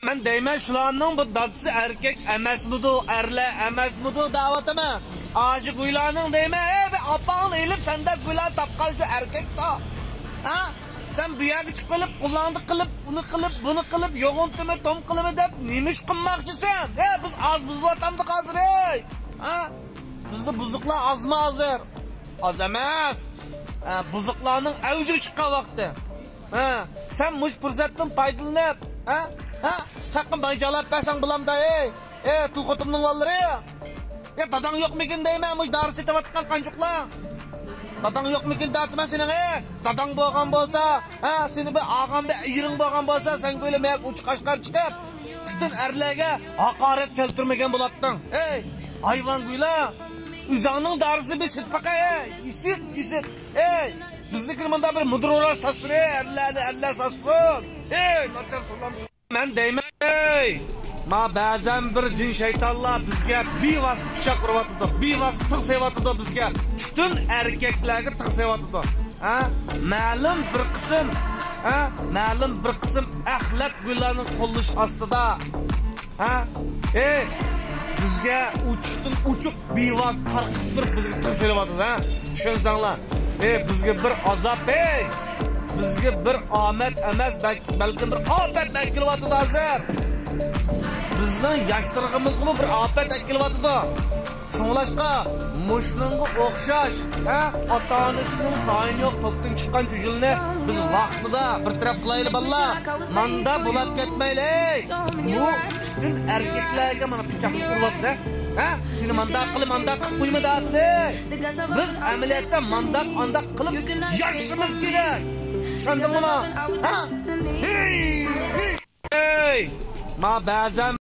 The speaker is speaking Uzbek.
Ben deyman shularning bu dadisi erkek emasmidi, erlar emasmidi da'vatimi? Aji guylarning deyman, opangni elib senda guylar topqan shu erkakda. Ha? Sen bu yerga chiqib qilib, qo'llandiq qilib, uni qilib, buni qilib, yo'g'ontimi, tom qilib deb nemish qilmoqchisan? Biz oz buzilatamdik hozir, ey. Ha? Bizda buzuqlar ozmi hozir? Az emas. Buzuqlarning avjiga chiqqan vaqti. Ha? Sen mush fursatdan foydalanib, ha? Haqqim bana jalab bersang bulamda, ey. Tulqotimning vallari. Dadang yo'qmikin deyman, mush dori setayotgan qanjuqlar. Dadang yo'qmikin dartma sening, Dadang bo'lgan bo'lsa, seni bir og'am bir yiring bo'lgan bo'lsa, sen o'ylamayaq uch qashqar chiqib, butun erlarga haqorat keltirmagan bo'larding. Ey, hayvon guylar. Uzangning darisi bir sitfaqa, isit. Ey, bizniki bunda bir mudrolar sasır, erlar sasır. Ey, noter sulam. Men deyman, ey. Ma ba'zan bir jin shaytonlar bizga bevosita pichoq uryapti, bevosita tig' sevyapti bizga. Butun erkaklarga tig' sevyapti. Ma'lum bir qism axlat gullarning qo'llash ostida. Bizga uchiqdan uchiq bevos qarqib turib bizga tig' sevyapti, Tushunsanlar? Bizga bir azob, bizga bir omad emas, balkim bir ofat kelyapti hozir. Bizning yoshlig'imizga bir ofat kelyapti. Shunglashqa mushunga o'xshash, ota-onasining tayini yo'q to'qdan chiqqan chujulni biz vaqtida bir taraf qilaylik balla. Manda bo'lib ketmayli. Bu butun erkaklarga mana pichoq uryapti. Seni mandat qilib qo'yma deyapti. Biz amaliyotda mandat qilib yashashimiz kerak. Tushundingmi? Hey! Ma ba'zan